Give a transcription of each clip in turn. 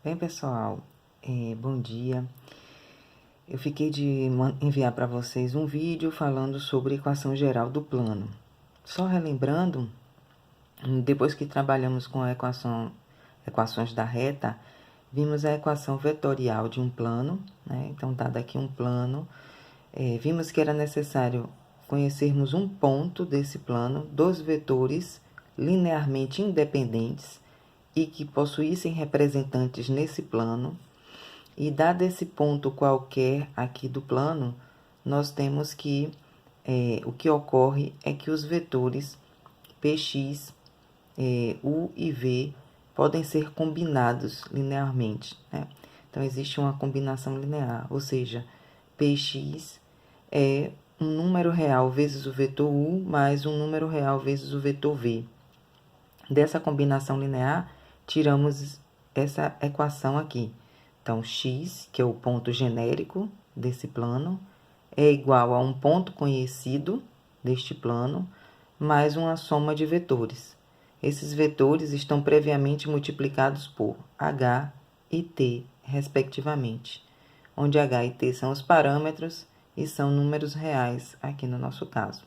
Bem, pessoal, bom dia. Eu fiquei de enviar para vocês um vídeo falando sobre a equação geral do plano. Só relembrando, depois que trabalhamos com a equações da reta, vimos a equação vetorial de um plano, né? Então, dado aqui um plano, vimos que era necessário conhecermos um ponto desse plano, dos vetores linearmente independentes e que possuíssem representantes nesse plano. E dado esse ponto qualquer aqui do plano, nós temos que o que ocorre é que os vetores px, u e v podem ser combinados linearmente, né? Então, existe uma combinação linear, ou seja, px é um número real vezes o vetor u mais um número real vezes o vetor v. Dessa combinação linear, tiramos essa equação aqui. Então, x, que é o ponto genérico desse plano, é igual a um ponto conhecido deste plano, mais uma soma de vetores. Esses vetores estão previamente multiplicados por h e t, respectivamente, onde h e t são os parâmetros e são números reais aqui no nosso caso.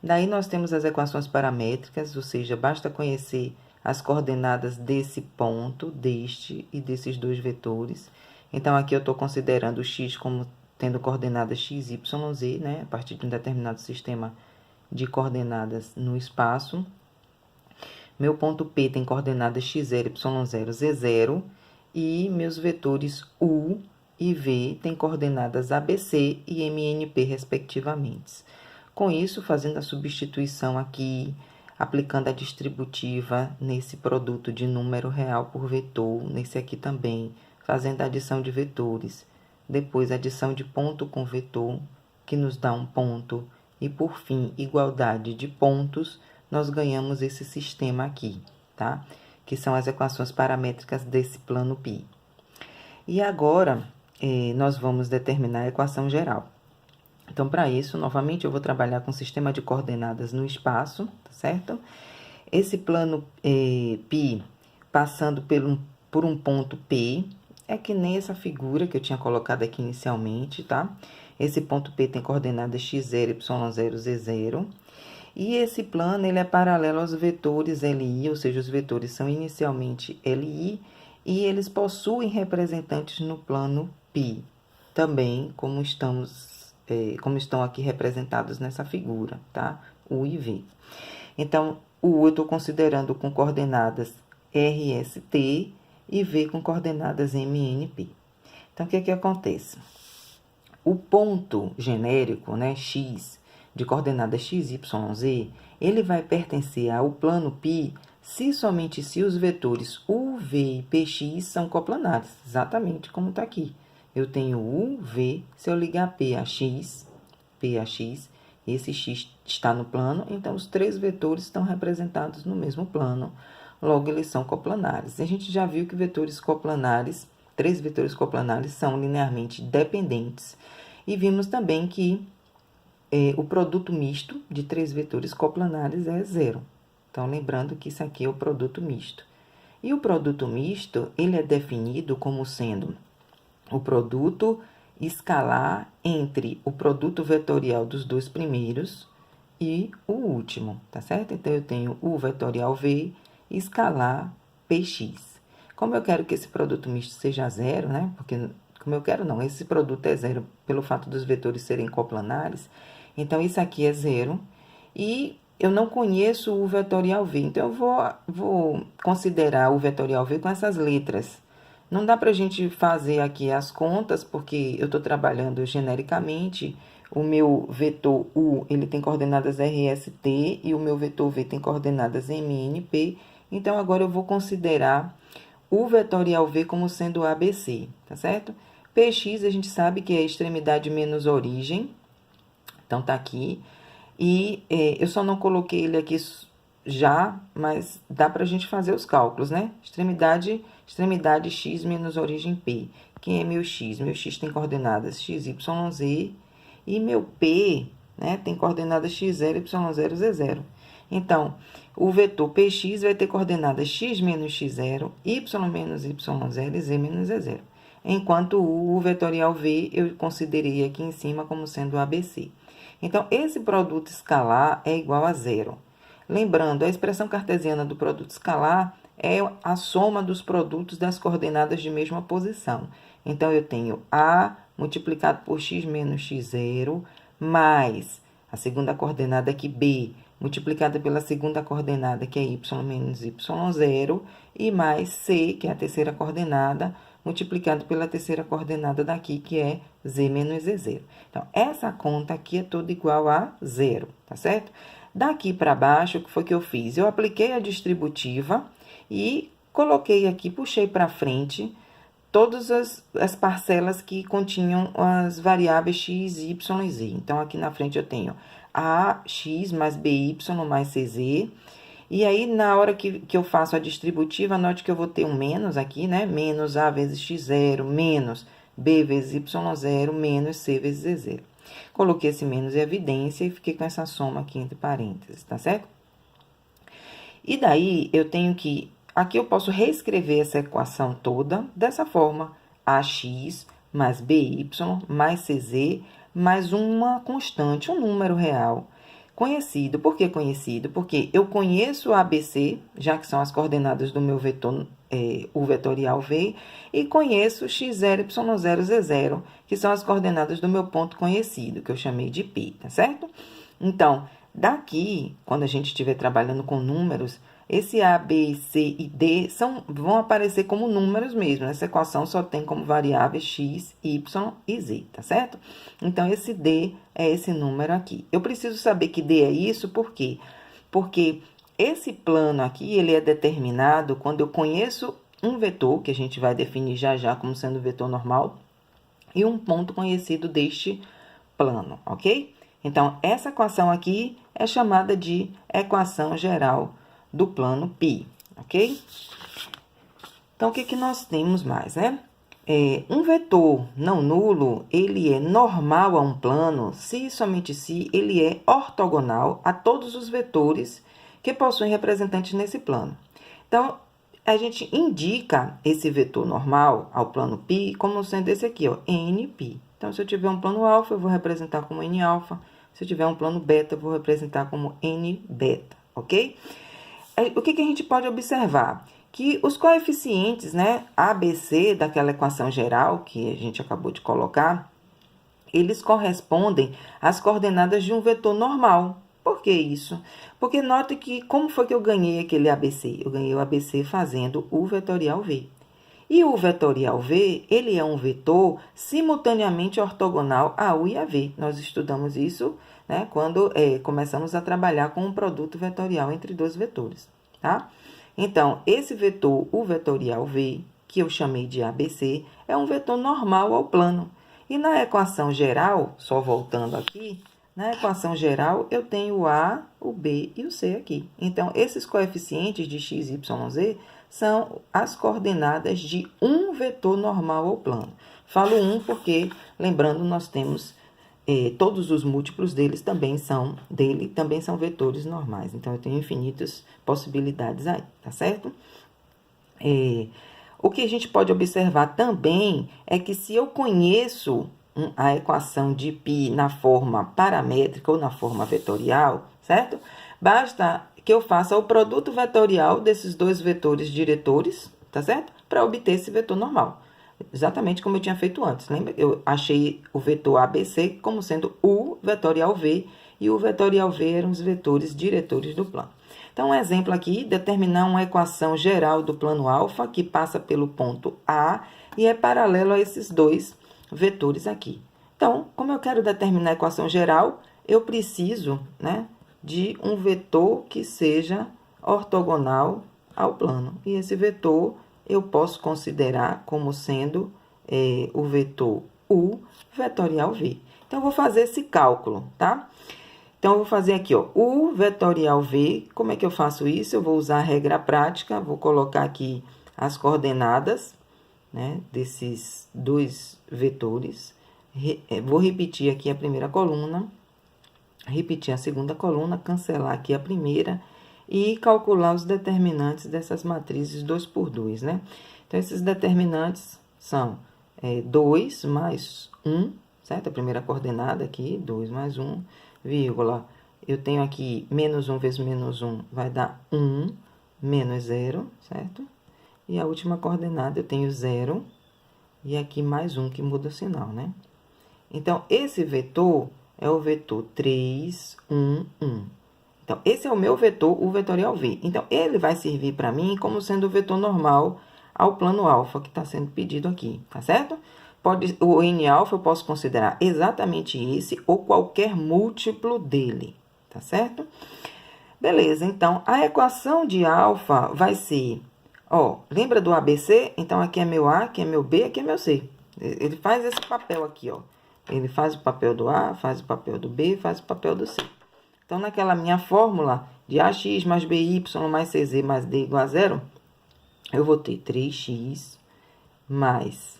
Daí nós temos as equações paramétricas, ou seja, basta conhecer as coordenadas desse ponto, deste e desses dois vetores. Então, aqui eu estou considerando o x como tendo coordenadas x, y, z, né? A partir de um determinado sistema de coordenadas no espaço. Meu ponto P tem coordenadas x0, y0, z0. E meus vetores u e v têm coordenadas ABC e MNP, respectivamente. Com isso, fazendo a substituição aqui, aplicando a distributiva nesse produto de número real por vetor, nesse aqui também, fazendo a adição de vetores, depois adição de ponto com vetor, que nos dá um ponto, e por fim, igualdade de pontos, nós ganhamos esse sistema aqui, tá? Que são as equações paramétricas desse plano π. E agora, nós vamos determinar a equação geral. Então, para isso, novamente, eu vou trabalhar com sistema de coordenadas no espaço, tá certo? Esse plano π, passando por um ponto P, é que nem essa figura que eu tinha colocado aqui inicialmente, tá? Esse ponto P tem coordenadas x0, y0, z0. E esse plano, ele é paralelo aos vetores LI, ou seja, os vetores são inicialmente LI, e eles possuem representantes no plano π, também como estão aqui representados nessa figura, tá? U e V. Então, U eu estou considerando com coordenadas RST e V com coordenadas MNP. Então, o que que acontece? O ponto genérico, né, X, de coordenadas x, y, z, ele vai pertencer ao plano π somente se os vetores u, v e px são coplanares, exatamente como está aqui. Eu tenho u, v, se eu ligar p a x, esse x está no plano, então os três vetores estão representados no mesmo plano, logo eles são coplanares. A gente já viu que vetores coplanares, três vetores coplanares, são linearmente dependentes. E vimos também que o produto misto de três vetores coplanares é zero. Então, lembrando que isso aqui é o produto misto. E o produto misto, ele é definido como sendo o produto escalar entre o produto vetorial dos dois primeiros e o último, tá certo? Então, eu tenho o vetorial V escalar Px. Como eu quero que esse produto misto seja zero, né? Porque, como eu quero não, esse produto é zero pelo fato dos vetores serem coplanares. Então, isso aqui é zero. E eu não conheço o vetorial V. Então, eu vou considerar o vetorial V com essas letras. Não dá para a gente fazer aqui as contas, porque eu estou trabalhando genericamente. O meu vetor U, ele tem coordenadas RST e o meu vetor V tem coordenadas MNP. Então, agora eu vou considerar o vetorial V como sendo ABC, tá certo? Px, a gente sabe que é extremidade menos origem. Então, tá aqui. E eu só não coloquei ele aqui já, mas dá pra gente fazer os cálculos, né? Extremidade x menos origem P. Quem é meu x? Meu x tem coordenadas x, y, z. E meu P, né, tem coordenadas x0, y0, z0. Então, o vetor px vai ter coordenadas x menos x0, y menos y0 e z menos z0. Enquanto o vetorial v eu considerei aqui em cima como sendo o ABC. Então, esse produto escalar é igual a zero. Lembrando, a expressão cartesiana do produto escalar é a soma dos produtos das coordenadas de mesma posição. Então, eu tenho A multiplicado por x menos x0, mais a segunda coordenada aqui, B, multiplicada pela segunda coordenada, que é y menos y0, e mais C, que é a terceira coordenada, multiplicado pela terceira coordenada daqui, que é z menos z0. Então, essa conta aqui é toda igual a zero, tá certo? Daqui para baixo, o que foi que eu fiz? Eu apliquei a distributiva e coloquei aqui, puxei para frente todas as parcelas que continham as variáveis x, y e z. Então, aqui na frente eu tenho ax mais by mais cz. E aí, na hora que eu faço a distributiva, note que eu vou ter um menos aqui, né? Menos a vezes x0, menos b vezes y0, menos c vezes z0. Coloquei esse menos em evidência e fiquei com essa soma aqui entre parênteses, tá certo? E daí, eu tenho que... Aqui eu posso reescrever essa equação toda dessa forma. Ax mais by mais cz mais uma constante, um número real. Conhecido. Por que conhecido? Porque eu conheço o ABC, já que são as coordenadas do meu vetor, o vetorial V, e conheço x0, y0, z0, que são as coordenadas do meu ponto conhecido, que eu chamei de P, tá certo? Então, daqui, quando a gente estiver trabalhando com números, esse A, B, C e D vão aparecer como números mesmo. Essa equação só tem como variáveis x, y e z, tá certo? Então, esse D é esse número aqui. Eu preciso saber que D é isso, por quê? Porque esse plano aqui, ele é determinado quando eu conheço um vetor, que a gente vai definir já já como sendo vetor normal, e um ponto conhecido deste plano, ok? Então, essa equação aqui é chamada de equação geral do plano π, ok? Então, o que nós temos mais, né? Um vetor não nulo, ele é normal a um plano se e somente se ele é ortogonal a todos os vetores que possuem representantes nesse plano. Então, a gente indica esse vetor normal ao plano π como sendo esse aqui, ó, nπ. Então, se eu tiver um plano alfa, eu vou representar como n-alfa. Se eu tiver um plano beta, eu vou representar como n-beta, ok? O que a gente pode observar? Que os coeficientes, né, ABC daquela equação geral que a gente acabou de colocar, eles correspondem às coordenadas de um vetor normal. Por que isso? Porque note que como foi que eu ganhei aquele ABC? Eu ganhei o ABC fazendo o vetorial V. E o vetorial V, ele é um vetor simultaneamente ortogonal a U e a V. Nós estudamos isso, né, quando começamos a trabalhar com um produto vetorial entre dois vetores, tá? Então, esse vetor, o vetorial V, que eu chamei de ABC, é um vetor normal ao plano. E na equação geral, só voltando aqui, na equação geral, eu tenho o A, o B e o C aqui. Então, esses coeficientes de x, y, z são as coordenadas de um vetor normal ao plano. Falo um porque, lembrando, nós temos todos os múltiplos também são vetores normais. Então, eu tenho infinitas possibilidades aí, tá certo? O que a gente pode observar também é que se eu conheço a equação de π na forma paramétrica ou na forma vetorial, certo? Basta que eu faça o produto vetorial desses dois vetores diretores, tá certo? Para obter esse vetor normal. Exatamente como eu tinha feito antes. Lembra? Eu achei o vetor ABC como sendo o vetorial V e o vetorial V eram os vetores diretores do plano. Então, um exemplo aqui, determinar uma equação geral do plano alfa que passa pelo ponto A e é paralelo a esses dois vetores aqui. Então, como eu quero determinar a equação geral, eu preciso, né, de um vetor que seja ortogonal ao plano. E esse vetor eu posso considerar como sendo o vetor U vetorial V. Então, eu vou fazer esse cálculo, tá? Então, eu vou fazer aqui, ó, U vetorial V. Como é que eu faço isso? Eu vou usar a regra prática, vou colocar aqui as coordenadas, né, desses dois vetores. Vou repetir aqui a primeira coluna. repetir a segunda coluna, cancelar aqui a primeira e calcular os determinantes dessas matrizes 2 por 2, né? Então, esses determinantes são 2 mais 1, certo? A primeira coordenada aqui, 2 mais 1, vírgula. Eu tenho aqui menos 1 vezes menos 1 vai dar 1, menos 0, certo? E a última coordenada eu tenho 0 e aqui mais 1 que muda o sinal, né? Então, esse vetor é o vetor 3, 1, 1. Então, esse é o meu vetor, o vetorial V. Então, ele vai servir para mim como sendo o vetor normal ao plano alfa que está sendo pedido aqui, tá certo? O N alfa eu posso considerar exatamente esse ou qualquer múltiplo dele, tá certo? Beleza, então, a equação de alfa vai ser, lembra do ABC? Então, aqui é meu A, aqui é meu B, aqui é meu C. Ele faz esse papel aqui, Ele faz o papel do A, faz o papel do B, faz o papel do C. Então, naquela minha fórmula de AX mais BY mais CZ mais D igual a 0, eu vou ter 3x mais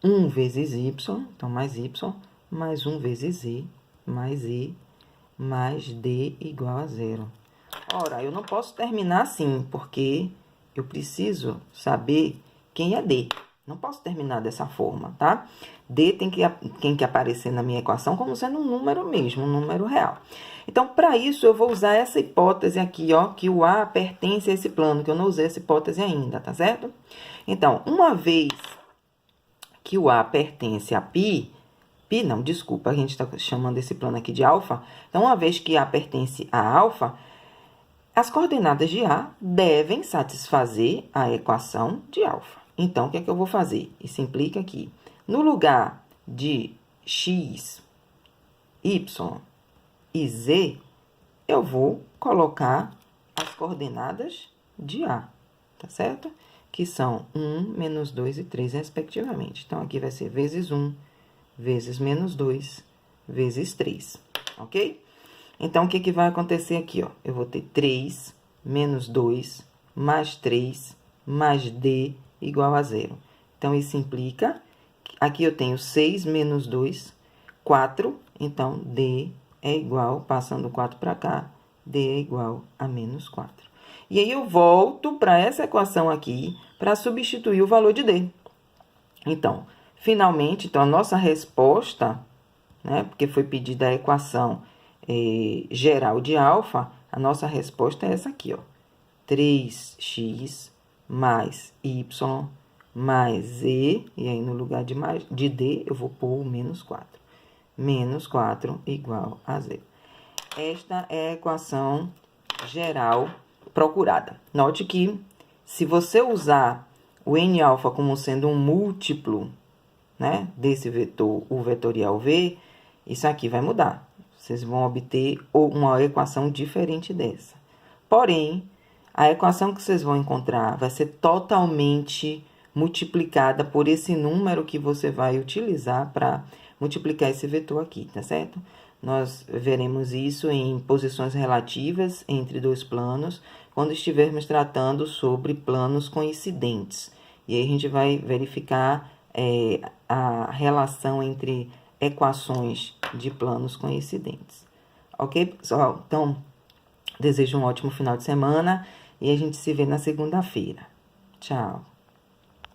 1 vezes Y, então mais Y, mais 1 vezes Z, mais E, mais D igual a 0. Ora, eu não posso terminar assim, porque eu preciso saber quem é D. Não posso terminar dessa forma, tá? D tem que aparecer na minha equação como sendo um número mesmo, um número real. Então, para isso, eu vou usar essa hipótese aqui, que o A pertence a esse plano, que eu não usei essa hipótese ainda, tá certo? Então, uma vez que o A pertence a π, não, desculpa, a gente está chamando esse plano aqui de alfa. Então, uma vez que A pertence a alfa, as coordenadas de A devem satisfazer a equação de alfa. Então, o que é que eu vou fazer? Isso implica aqui. No lugar de x, y e z, eu vou colocar as coordenadas de A, tá certo? Que são 1, menos 2 e 3, respectivamente. Então, aqui vai ser vezes 1, vezes menos 2, vezes 3, ok? Então, o que vai acontecer aqui, Eu vou ter 3 menos 2 mais 3 mais D igual a 0. Então, isso implica que aqui eu tenho 6 menos 2, 4. Então, D é igual, passando 4 para cá, D é igual a menos 4. E aí, eu volto para essa equação aqui para substituir o valor de D. Então, finalmente, a nossa resposta, né, porque foi pedida a equação geral de alfa, a nossa resposta é essa aqui, 3x mais y mais z, e aí no lugar de d, eu vou pôr o menos 4. Menos 4 igual a 0. Esta é a equação geral procurada. Note que, se você usar o N alfa como sendo um múltiplo, né, desse vetor, o vetorial V, isso aqui vai mudar. Vocês vão obter uma equação diferente dessa. Porém, a equação que vocês vão encontrar vai ser totalmente multiplicada por esse número que você vai utilizar para multiplicar esse vetor aqui, tá certo? Nós veremos isso em posições relativas entre dois planos, quando estivermos tratando sobre planos coincidentes. E aí a gente vai verificar a relação entre equações de planos coincidentes. Ok, pessoal? Então, desejo um ótimo final de semana e a gente se vê na segunda-feira. Tchau!